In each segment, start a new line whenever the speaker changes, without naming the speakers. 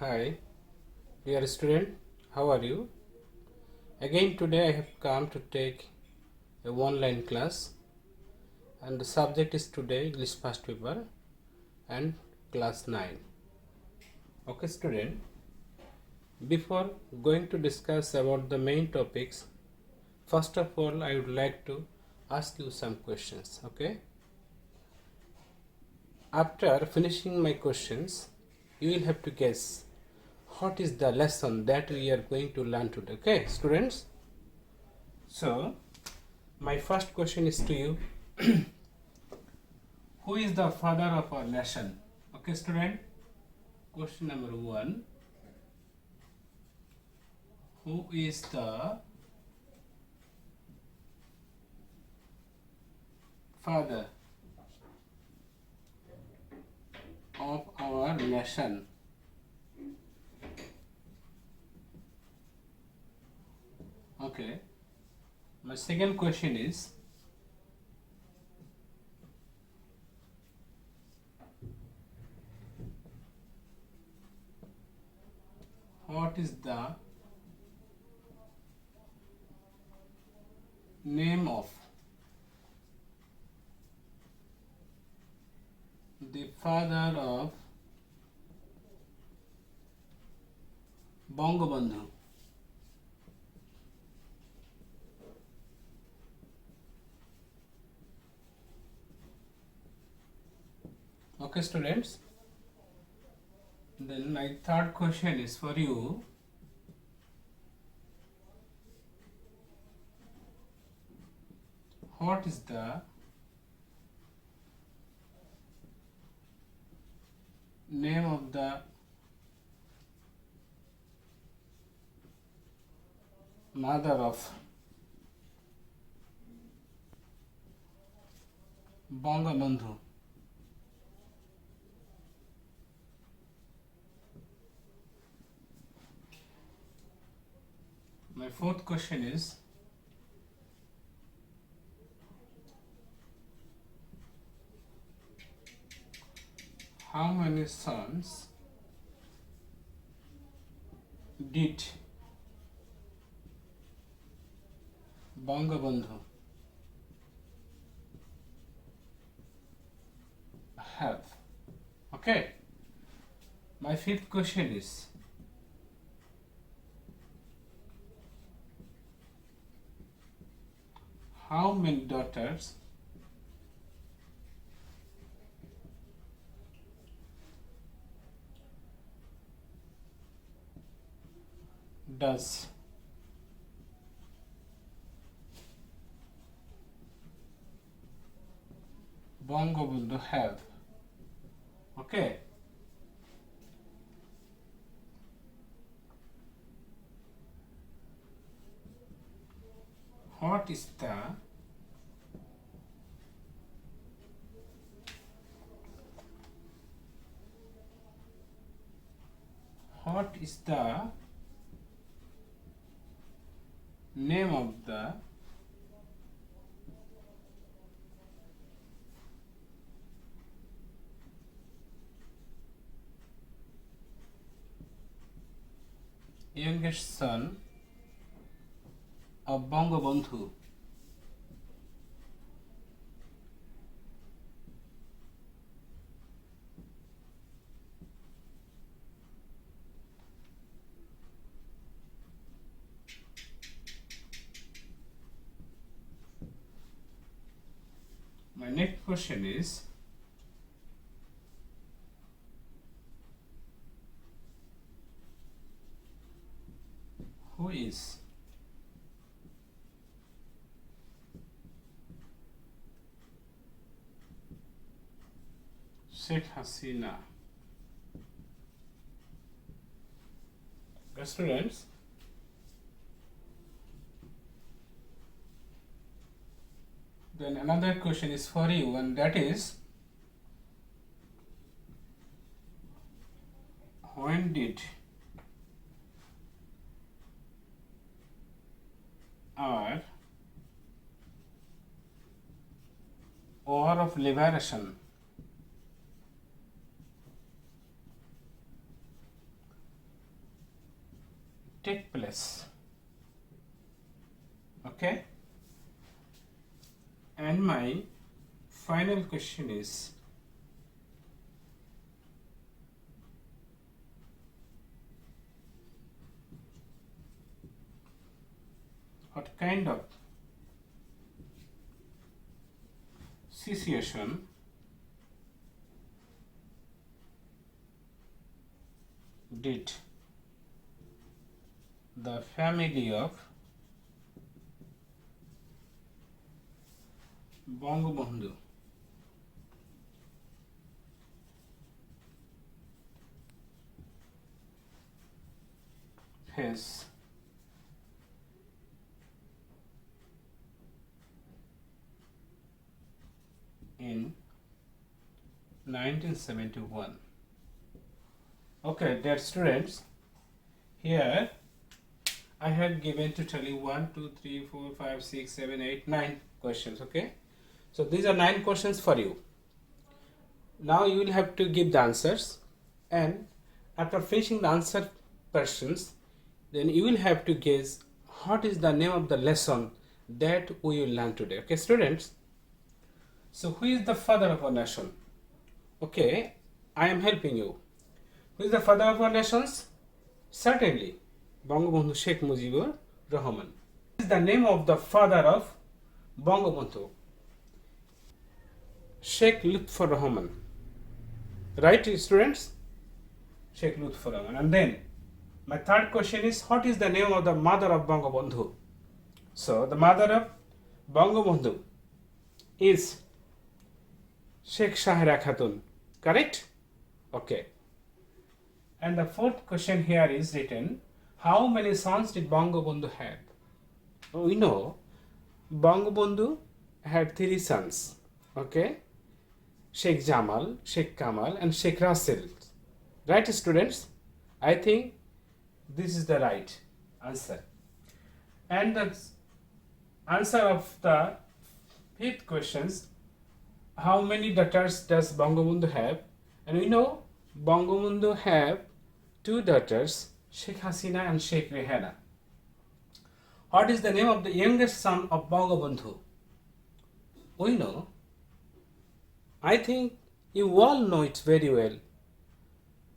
Hi, dear student, how are you? Again, today I have come to take a online class, and the subject is today English first paper and class 9. Okay, student, before going to discuss about the main topics, first of all, I would like to ask you some questions. Okay, after finishing my questions, you will have to guess what is the lesson that we are going to learn today. Okay, students. So, my first question is to you. Who is the father of our nation? Okay, student. Question number 1. Who is the father of our nation? Okay. My second question is, what is the name of the father of Bangabandhu? Okay, students. Then my third question is for you. What is the name of the mother of Bangabandhu? My fourth question is, how many sons did Bangabandhu have? Okay. My fifth question is, how many daughters does Bangabandhu have? Okay. What is the name of the youngest son of Bangabandhu? My next question is, who is Sheikh Hasina? Okay, students. Then another question is for you, and that is, when did our War of Liberation take place. Okay, and my final question is, what kind of situation did the family of Bangabandhu face in 1971? Okay, dear students, here I have given totally 1, 2, 3, 4, 5, 6, 7, 8, 9 questions. Okay, so these are 9 questions for you. Now you will have to give the answers, and after finishing the answer questions, then you will have to guess what is the name of the lesson that we will learn today. Okay, students, so who is the father of our nation? Okay, I am helping you. Who is the father of our nations? Certainly, Bangabandhu Sheikh Mujibur Rahman. What is the name of the father of Bangabandhu? Sheikh Lutfur Rahman. Right, students? Sheikh Lutfur Rahman. And then, my third question is, what is the name of the mother of Bangabandhu? So, the mother of Bangabandhu is Sheikh Shahira Khatun. Correct? Okay. And the fourth question here is written, how many sons did Bangabandhu have? We know Bangabandhu had 3 sons. Okay? Sheikh Jamal, Sheikh Kamal and Sheikh Russell. Right, students? I think this is the right answer. And the answer of the fifth questions, how many daughters does Bangabandhu have? And we know Bangabandhu have 2 daughters, Sheikh Hasina and Sheikh Rehana. What is the name of the youngest son of Bangabandhu? We know, I think you all know it very well.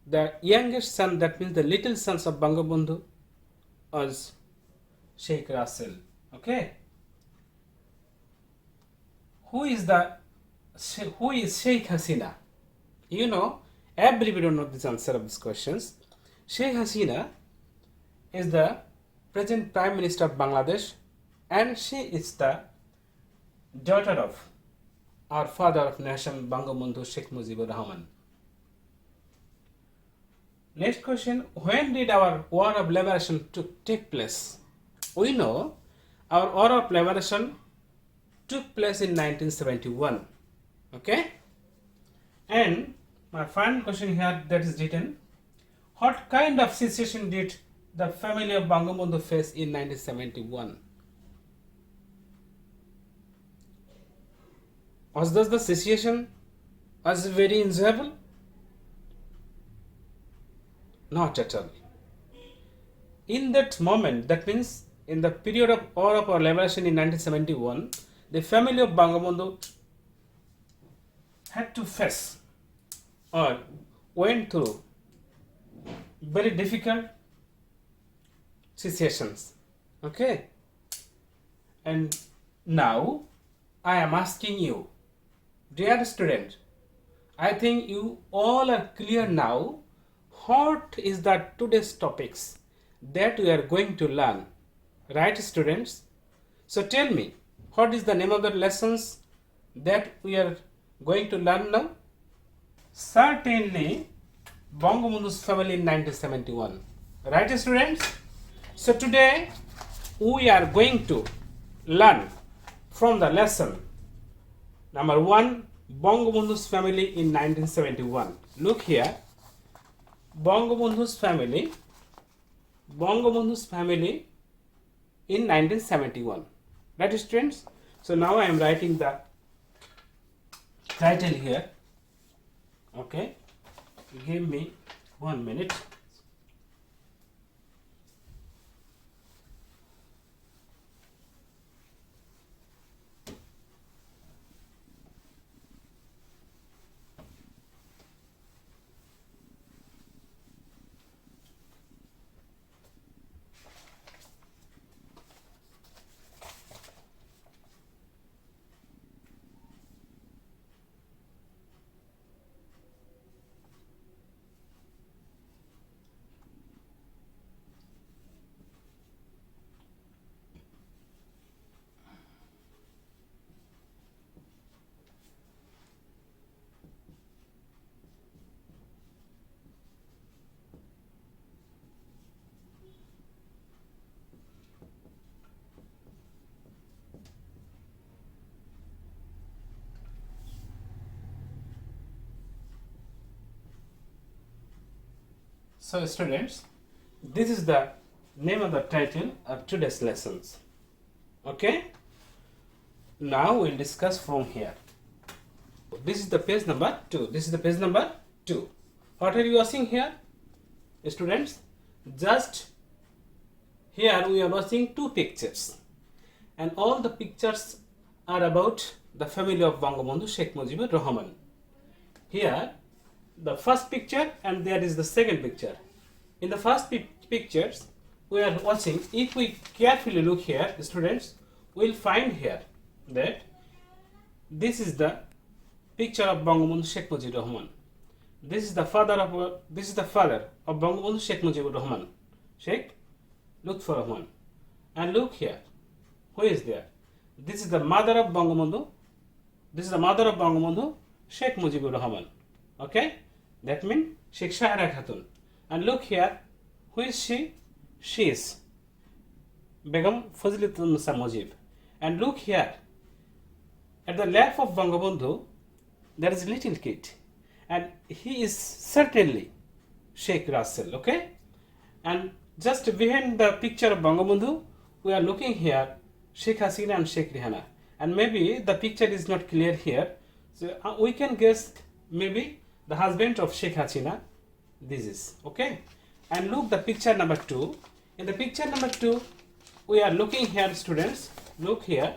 The youngest son, that means the little sons of Bangabandhu, was Sheikh Russell. Okay. Who is Sheikh Hasina? You know, everybody don't know this answer of these questions. Sheikh Hasina is the present Prime Minister of Bangladesh, and she is the daughter of our father of nation, Bangabandhu Sheikh Mujibur Rahman. Next question, when did our War of Liberation take place? We know our War of Liberation took place in 1971. Okay? And my final question here that is written, what kind of situation did the family of Bangabandhu face in 1971? Was this the situation was very enjoyable? Not at all. In that moment, that means in the period of War of Liberation in 1971, the family of Bangabandhu had to face or went through very difficult situations. Okay? And now I am asking you, dear student, I think you all are clear now what is the today's topics that we are going to learn. Right, students? So tell me, what is the name of the lessons that we are going to learn now? Certainly, Bangabandhu's family in 1971. Right, students? So today, we are going to learn from the lesson number 1, Bangabandhu's family in 1971. Look here, Bangabandhu's family in 1971. Right, students? So now I am writing the title here. Okay, give me 1 minute. So students, this is the name of the title of today's lessons. Okay? Now we'll discuss from here. This is the page number 2. This is the page number 2. What are you watching here? Students, just here we are watching 2 pictures. And all the pictures are about the family of Bangabandhu Sheikh Mujibur Rahman. Here, the first picture and there is the second picture. In the first pictures, we are watching, if we carefully look here, students, we will find here that this is the picture of Bangabandhu Sheikh Mujibur Rahman. This is the father of Bangabandhu Sheikh Mujibur Rahman, Sheikh Lutfur Rahman. And look here, who is there? This is the mother of Bangabandhu. This is the mother of Bangabandhu Sheikh Mujibur Rahman. Okay, that means Sheikh Shahara Khatun. And look here, who is she? She is Begum Fazilatunnisa Mujib. And look here, at the lap of Bangabandhu, there is a little kid, and he is certainly Sheikh Russell. Okay, and just behind the picture of Bangabandhu, we are looking here Sheikh Hasina and Sheikh Rihana, and maybe the picture is not clear here, so we can guess maybe the husband of Sheikh Hasina. This is okay. And look the picture number 2. In the picture number 2, we are looking here, students. Look here,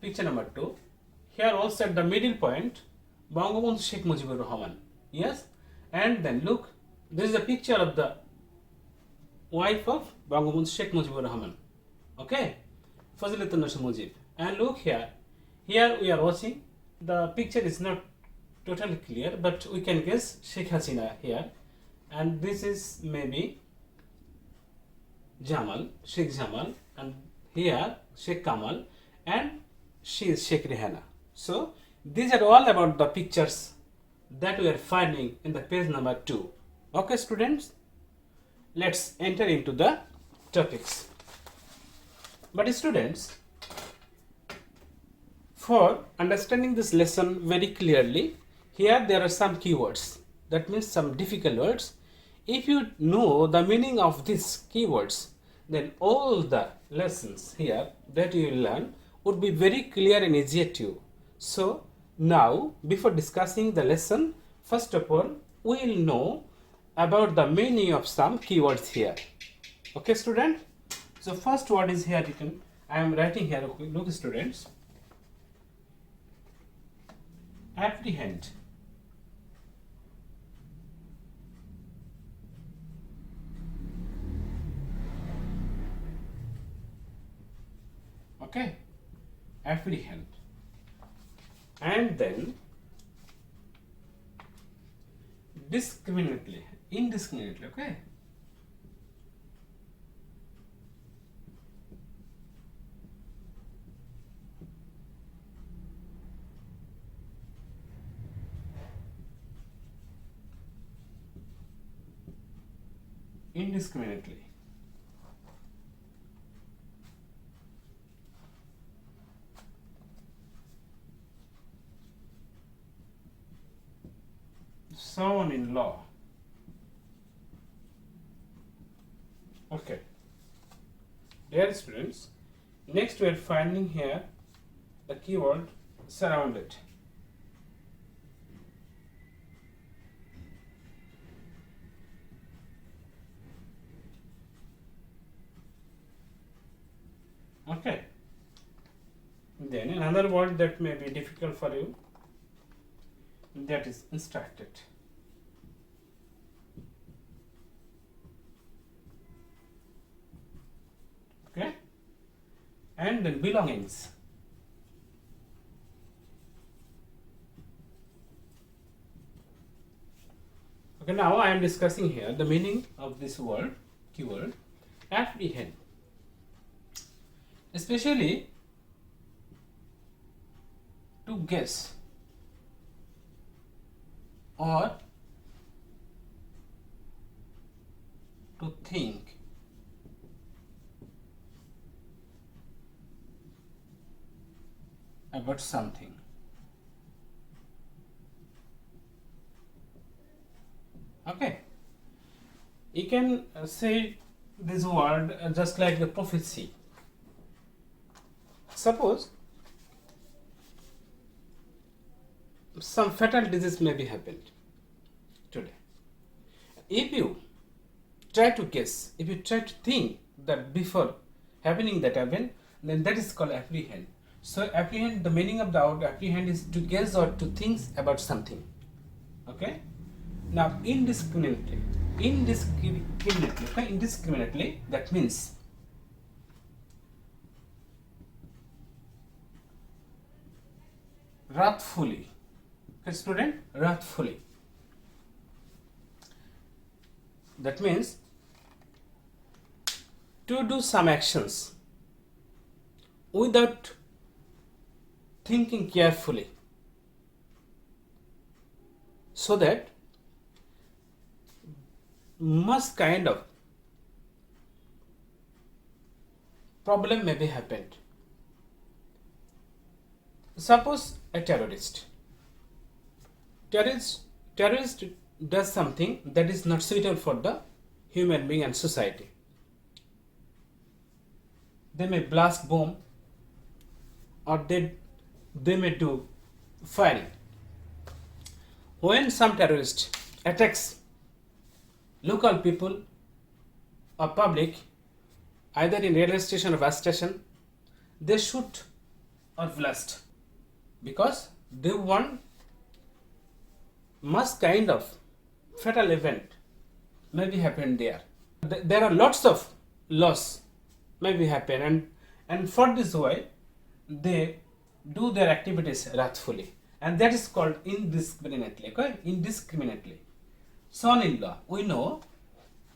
picture number 2. Here also at the middle point, Bangabandhu Sheikh Mujibur Rahman. Yes, and then look, this is a picture of the wife of Bangabandhu Sheikh Mujibur Rahman. Okay, Fazilatunnisa Mujib. And look here, here we are watching. The picture is not totally clear, but we can guess Sheikh Hasina here, and this is maybe Jamal, Sheikh Jamal, and here Sheikh Kamal, and she is Sheikh Rihana. So these are all about the pictures that we are finding in the page number 2. Okay, students, let's enter into the topics. But students, for understanding this lesson very clearly, here there are some keywords. That means some difficult words. If you know the meaning of these keywords, then all the lessons here that you will learn would be very clear and easier to you. So now, before discussing the lesson, first of all, we will know about the meaning of some keywords here. Okay, student? So first word is here, I am writing here, look students. Apprehend. Okay, apprehend. And then indiscriminately, okay? Indiscriminately. Son-in-law. Okay. Dear students, next we are finding here the keyword surrounded. Okay. Then another word that may be difficult for you, that is instructed. Okay, and then belongings. Okay, now I am discussing here the meaning of this word, keyword, apprehend. Especially to guess or to think. About something. Okay, you can say this word just like the prophecy. Suppose some fatal disease may be happened today. If you try to guess, if you try to think that before happening that event, then that is called apprehend. So apprehend, the meaning of the word apprehend is to guess or to think about something. Okay. Now indiscriminately, okay, indiscriminately, that means wrathfully. Okay, student, wrathfully. That means to do some actions without thinking carefully, so that much kind of problem may be happened. Suppose a terrorist does something that is not suitable for the human being and society. They may blast bomb, or they may do firing. When some terrorist attacks local people or public, either in railway station or bus station, they shoot or blast, because they want much kind of fatal event may be happen there. There are lots of loss may be happen, and for this way they do their activities wrathfully, and that is called indiscriminately. Okay, indiscriminately. Son-in-law, we know.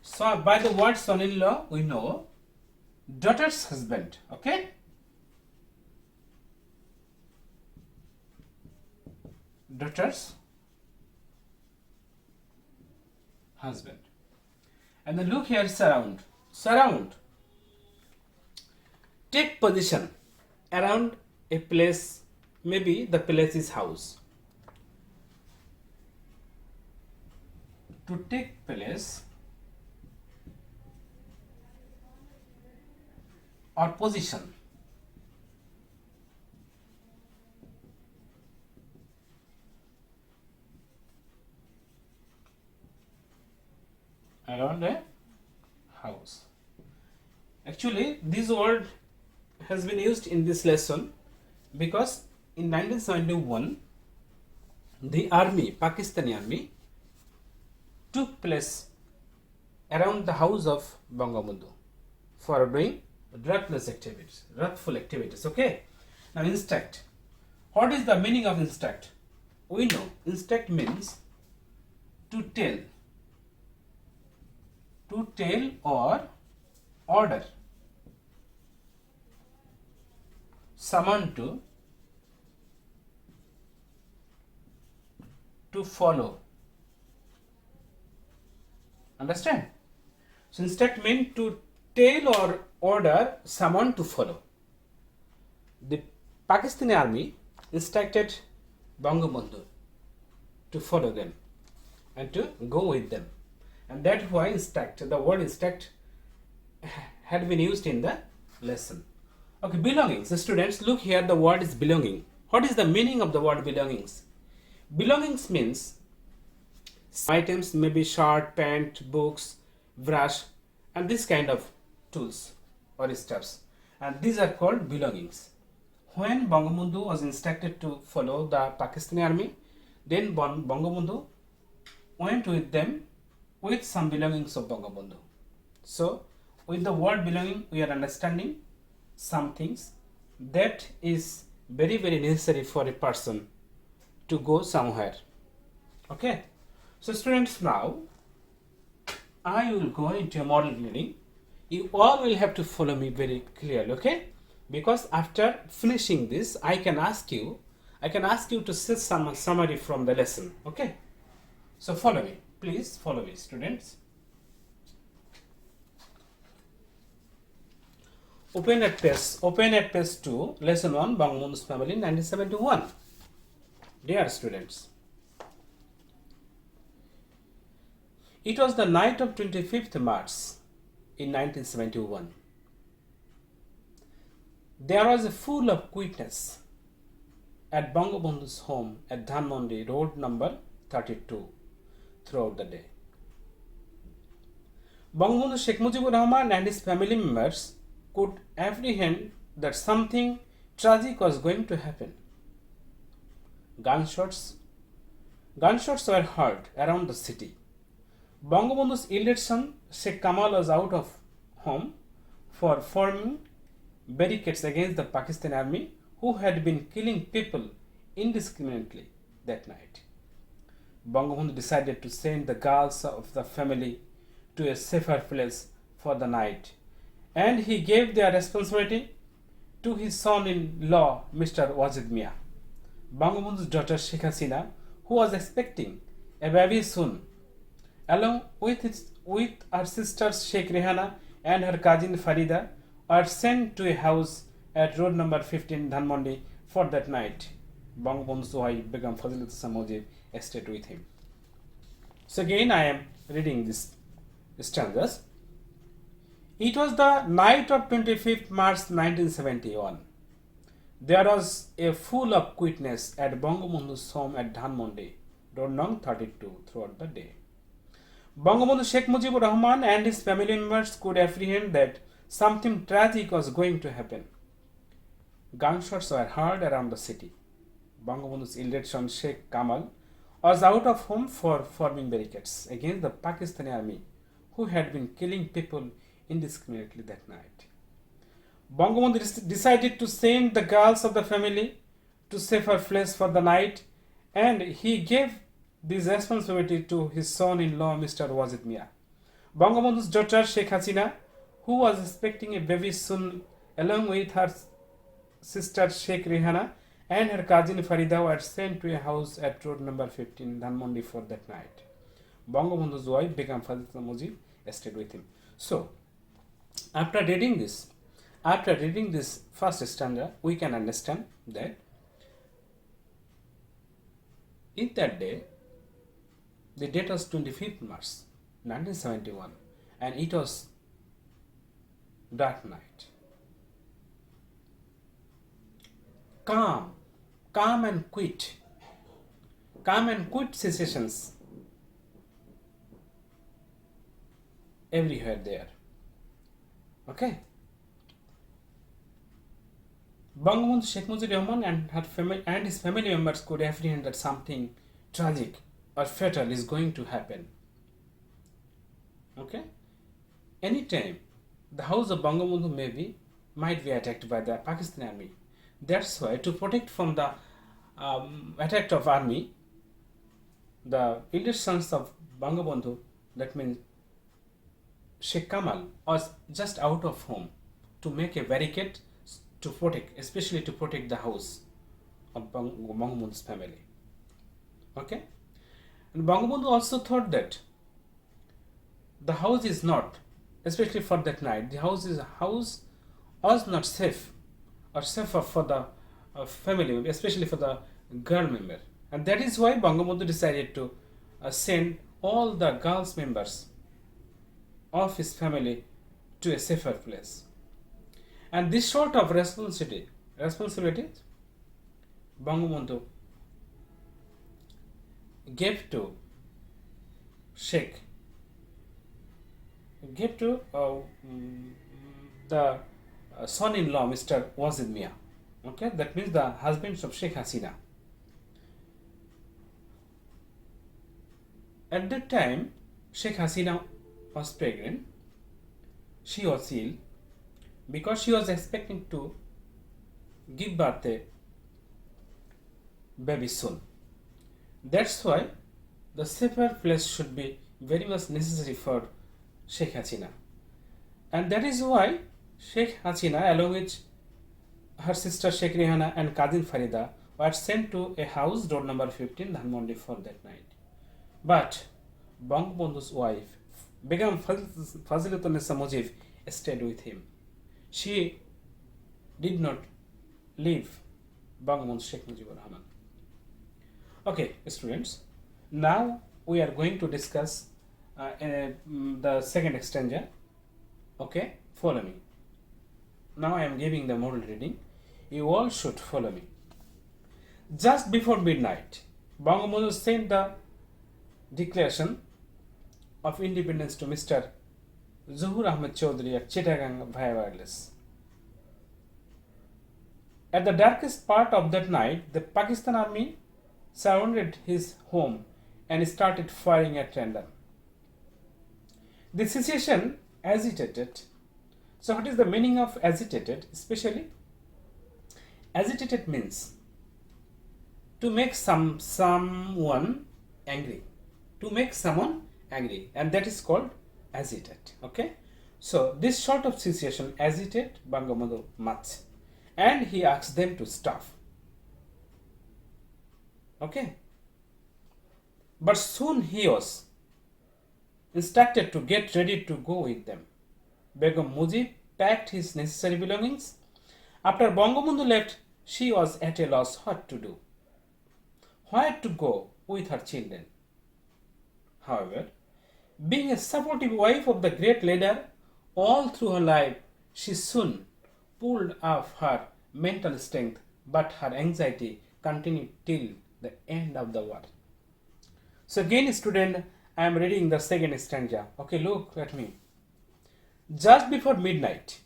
So by the word son-in-law, we know daughter's husband. Okay, daughter's husband. And then look here, surround. Surround. Take position around a place, maybe the place is house. To take place or position around a house. Actually, this word has been used in this lesson because in 1971 the army, Pakistani army, took place around the house of Bangabandhu for doing wrathful activities. Okay. Now instruct. What is the meaning of instruct? We know instruct means to tell or order someone to follow. Understand? So instruct means to tell or order someone to follow. The Pakistani army instructed Bangabandhu to follow them and to go with them, and that's why instruct, the word instruct had been used in the lesson. Okay, belongings. So students, look here, the word is belonging. What is the meaning of the word belongings? Belongings means items, maybe shirt, pant, books, brush, and this kind of tools or stuffs, and these are called belongings. When Bangabandhu was instructed to follow the Pakistani army, then Bangabandhu went with them with some belongings of Bangabandhu. So with the word belonging, we are understanding some things that is very, very necessary for a person to go somewhere. Okay. So students, now I will go into a model reading. You all will have to follow me very clearly, okay? Because after finishing this, I can ask you to say some summary from the lesson, okay? So follow me, please follow me, students. Open at page 2, lesson 1, Bangabandhu's family, 1971. Dear students, It was the night of 25th March in 1971. There was a full of quietness at Bangabandhu's home at Dhanmondi Road number 32 throughout the day. Bangabandhu Sheikh Mujibur Rahman and his family members could apprehend that something tragic was going to happen. Gunshots were heard around the city. Bangabandhu's eldest son Sheikh Kamal was out of home for forming barricades against the Pakistani army who had been killing people indiscriminately that night. Bangabandhu decided to send the girls of the family to a safer place for the night, and he gave their responsibility to his son-in-law Mr. Wajid Mia. Bangabandhu's daughter Sheikh Hasina, who was expecting a baby soon, along with her sisters Sheikh Rehana and her cousin Farida, were sent to a house at road number 15 Dhanmondi for that night. Bangabandhu's wife Begum Fazilat-e-Mujib stayed with him. So again I am reading this stanzas. It was the night of 25th March 1971. There was a full of quietness at Bangabandhu's home at Dhanmondi, road number 32 throughout the day. Bangabandhu Sheikh Mujibur Rahman and his family members could apprehend that something tragic was going to happen. Gunshots were heard around the city. Bangabandhu's eldest son Sheikh Kamal was out of home for forming barricades against the Pakistani army who had been killing people indiscriminately that night. Bangabandhu decided to send the girls of the family to safer place for the night, and he gave this responsibility to his son-in-law Mr. Wajid Mia. Bangabandhu's daughter Sheikh Hasina, who was expecting a baby soon, along with her sister Sheikh Rehana and her cousin Farida, were sent to a house at road number 15 Dhanmondi for that night. Bangabandhu's wife Begum Fazilat-e-Mujib stayed with him. So, after reading this first stanza, we can understand that in that day, the date was 25th March 1971, and it was dark night. Calm and quiet sensations everywhere there. Okay. Bangabandhu Sheikh Mujibur Rahman and his family members could apprehend that something tragic or fatal is going to happen. Okay. Anytime the house of Bangabandhu might be attacked by the Pakistani army. That's why, to protect from the attack of army, the eldest sons of Bangabandhu, that means Sheikh Kamal, was just out of home to make a barricade to protect, especially to protect the house of Bangabandhu's family. Okay? And Bangabandhu also thought that the house is not, especially for that night, the house was not safe or safer for the family, especially for the girl member. And that is why Bangabandhu decided to send all the girls members of his family to a safer place. And this sort of responsibility Bangabandhu gave to the son-in-law Mr. Wajid Mia. Okay, that means the husband of Sheikh Hasina. At that time, Sheikh Hasina was pregnant. She was ill because she was expecting to give birth a baby soon. That's why the safer place should be very much necessary for Sheikh Hasina. And that is why Sheikh Hasina, along with her sister Sheikh Rehana and cousin Farida, were sent to a house, road number 15, Dhanmondi, for that night. But Bangabandhu's wife, Begum Fazilat-e-Mujib, stayed with him. She did not leave Bangabandhu Sheikh Mujibur Rahman. Okay, students, now we are going to discuss the second stanza. Okay, follow me. Now I am giving the model reading. You all should follow me. Just before midnight, Bangabandhu sent the Declaration of Independence to Mr. Zuhur Ahmed Chaudhary at Chittagong via wireless. At the darkest part of that night, the Pakistan army surrounded his home and started firing at random. The situation agitated. So what is the meaning of agitated? Especially, agitated means to make someone angry. To make someone angry, and that is called agitate. Okay, so this sort of situation agitate Bangabandhu much, and he asked them to stop. Okay, but soon he was instructed to get ready to go with them. Begum Mujib packed his necessary belongings. After Bangabandhu left, she was at a loss what to do, where to go with her children. However, being a supportive wife of the great leader all through her life, she soon pulled off her mental strength, but her anxiety continued till the end of the war. So again, student, I am reading the second stanza. Okay, look at me. Just before midnight,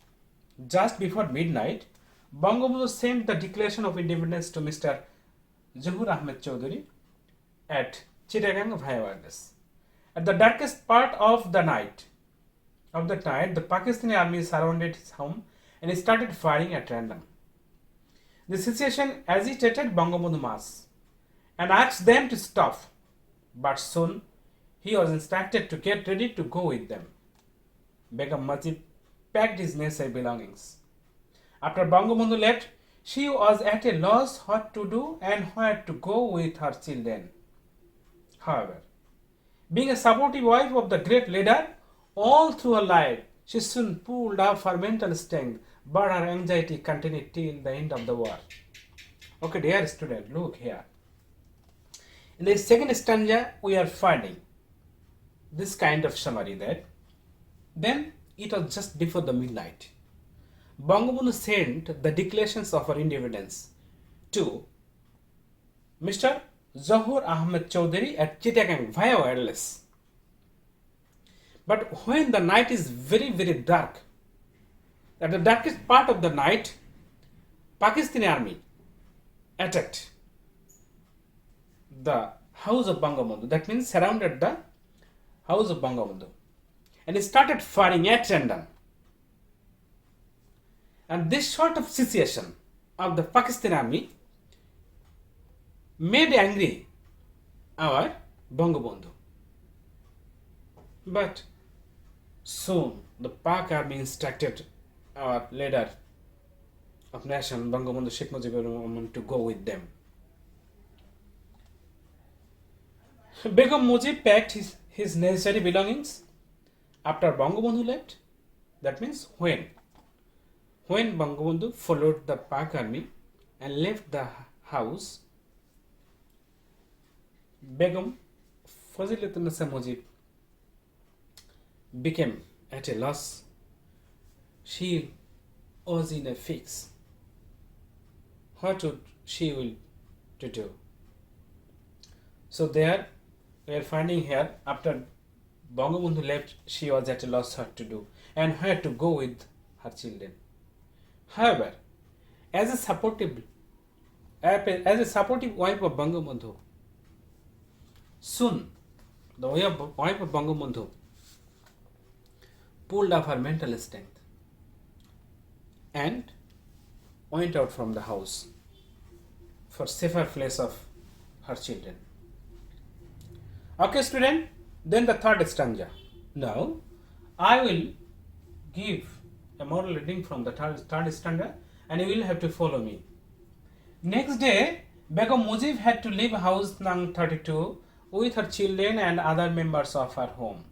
Bangabandhu sent the Declaration of Independence to Mr. Zuhur Ahmed Chaudhary at Chittagong via wireless. At the darkest part of the night, the Pakistani army surrounded his home and started firing at random. The situation agitated Bangabandhu much and asked them to stop, but soon he was instructed to get ready to go with them. Begum Mujib packed his necessary belongings. After Bangabandhu left, she was at a loss what to do and where to go with her children. However, being a supportive wife of the great leader all through her life, she soon pulled off her mental strength, but her anxiety continued till the end of the war. Okay, dear student, look here. In the second stanza, we are finding this kind of summary that then it was just before the midnight. Bangabandhu sent the declarations of her independence to Mr. Zuhur Ahmed Chaudhary at Chittagong via wireless. But when the night is very, very dark, at the darkest part of the night, Pakistani army attacked the house of Bangabandhu. That means surrounded the house of Bangabandhu and started firing at random. And this sort of situation of the Pakistani army made angry our Bangabandhu. But soon the Pak army instructed our leader of nation, Bangabandhu Sheikh Mujibur Rahman, to go with them. Begum Mujib packed his necessary belongings after Bangabandhu left. That means when Bangabandhu followed the Pak army and left the house, Begum Fazilatunisa Mujib became at a loss. She was in a fix. What would she will to do? So there we are finding here, after Bangabandhu left, she was at a loss what to do and where to go with her children. However, as a supportive wife of Bangabandhu, soon the wife of Bangabandhu pulled off her mental strength and went out from the house for safer place of her children. Okay, student, then the third stanza. Now, I will give a model reading from the third stanza and you will have to follow me. Next day, Begum Mujib had to leave house Nang 32 with her children and other members of her home.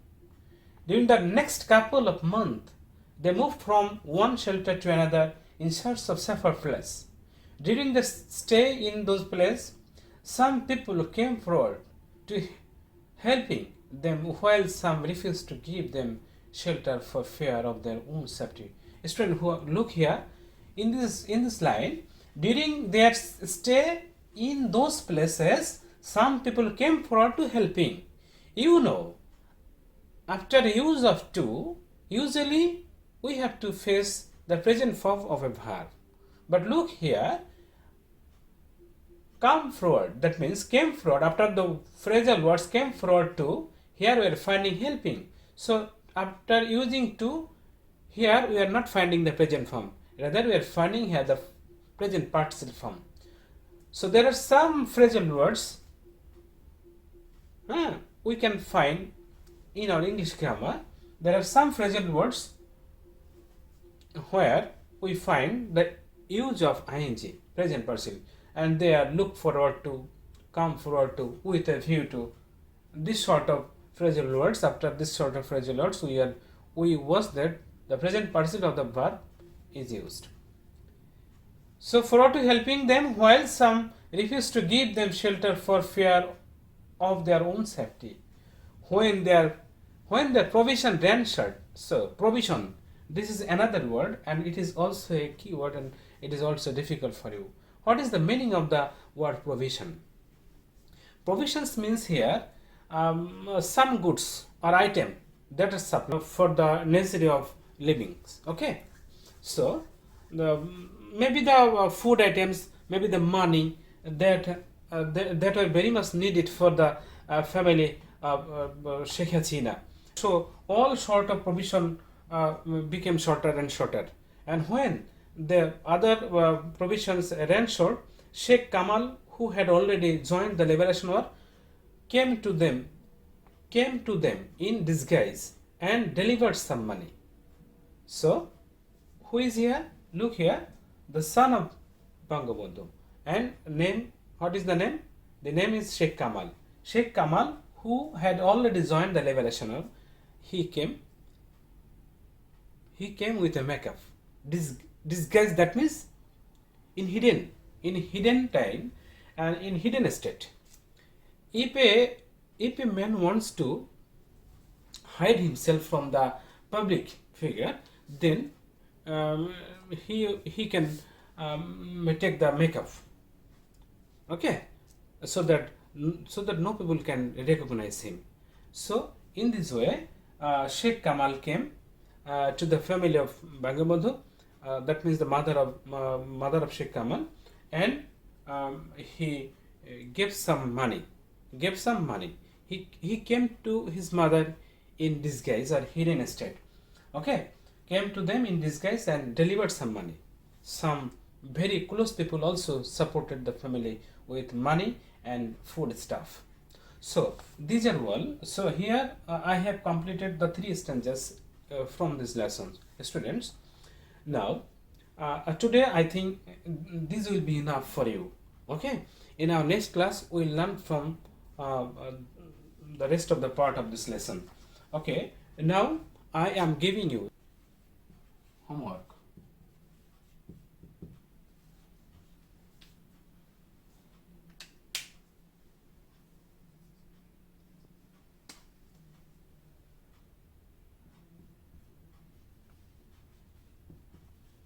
During the next couple of months, they moved from one shelter to another in search of safer place. During the stay in those places, some people came forward to helping them while some refuse to give them shelter for fear of their own safety. Student, who look here in this line, during their stay in those places, some people came forward to helping. You know, after use of to, usually we have to face the present form of a verb. But look here, come forward, that means came forward. After the phrasal words came forward to, here we are finding helping. So after using to, here we are not finding the present form, rather we are finding here the present participle form. So there are some phrasal words we can find in our English grammar. There are some phrasal words where we find the use of ing, present participle, and they are look forward to, come forward to, with a view to. This sort of phrasal words, after this sort of phrasal words, we was that the present participle of the verb is used. So forward to helping them while some refuse to give them shelter for fear of their own safety. When their provision ran short. So provision, this is another word, and it is also a key word, and it is also difficult for you. What is the meaning of the word provision? Provisions means here some goods or item that are supplied for the necessity of living. Okay, so maybe the food items, maybe the money that are very much needed for the family Sheikh Hasina. So all sort of provision became shorter and shorter, and when the other provisions ran short, Sheikh Kamal, who had already joined the liberation war, came to them in disguise and delivered some money. So who is here? Look here, the son of Bangabandhu, and name, what is the name? The name is Sheikh Kamal. Sheikh Kamal, who had already joined the liberation war, he came with a makeup, disguise, that means in hidden time and in hidden state. If a man wants to hide himself from the public figure, then he can take the makeup, okay, so that no people can recognize him. So in this way, Sheikh Kamal came to the family of Bangabandhu, that means the mother of Sheikh Kamal, and he gave some money. He came to his mother in disguise or hidden state. Okay, came to them in disguise and delivered some money. Some very close people also supported the family with money and food stuff. So these are all. So here I have completed the 3 stanzas from this lesson, students. Now today I think this will be enough for you. Okay, in our next class we will learn from the rest of the part of this lesson. Okay, now I am giving you homework.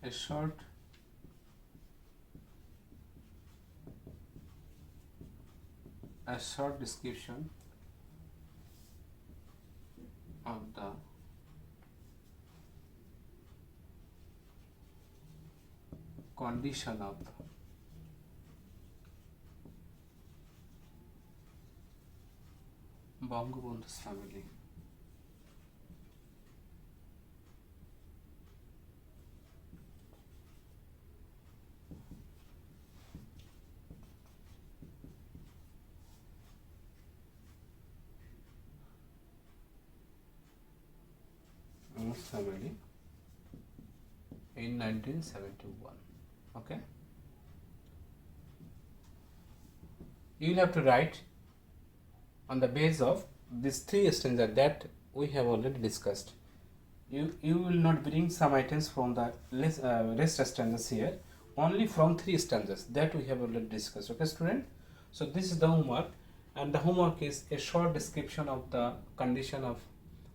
A short description of the condition of Bangabandhu's family. Family in 1971. Okay, you will have to write on the base of these 3 stanzas that we have already discussed. You will not bring some items from the rest stanzas here, only from 3 stanzas that we have already discussed. Okay, student, so this is the homework. and the homework is a short description of the condition of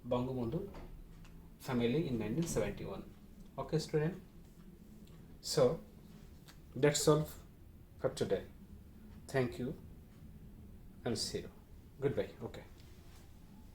Bangabandhu family in 1971. Okay, student. So that's all for today. Thank you and see you. Goodbye. Okay.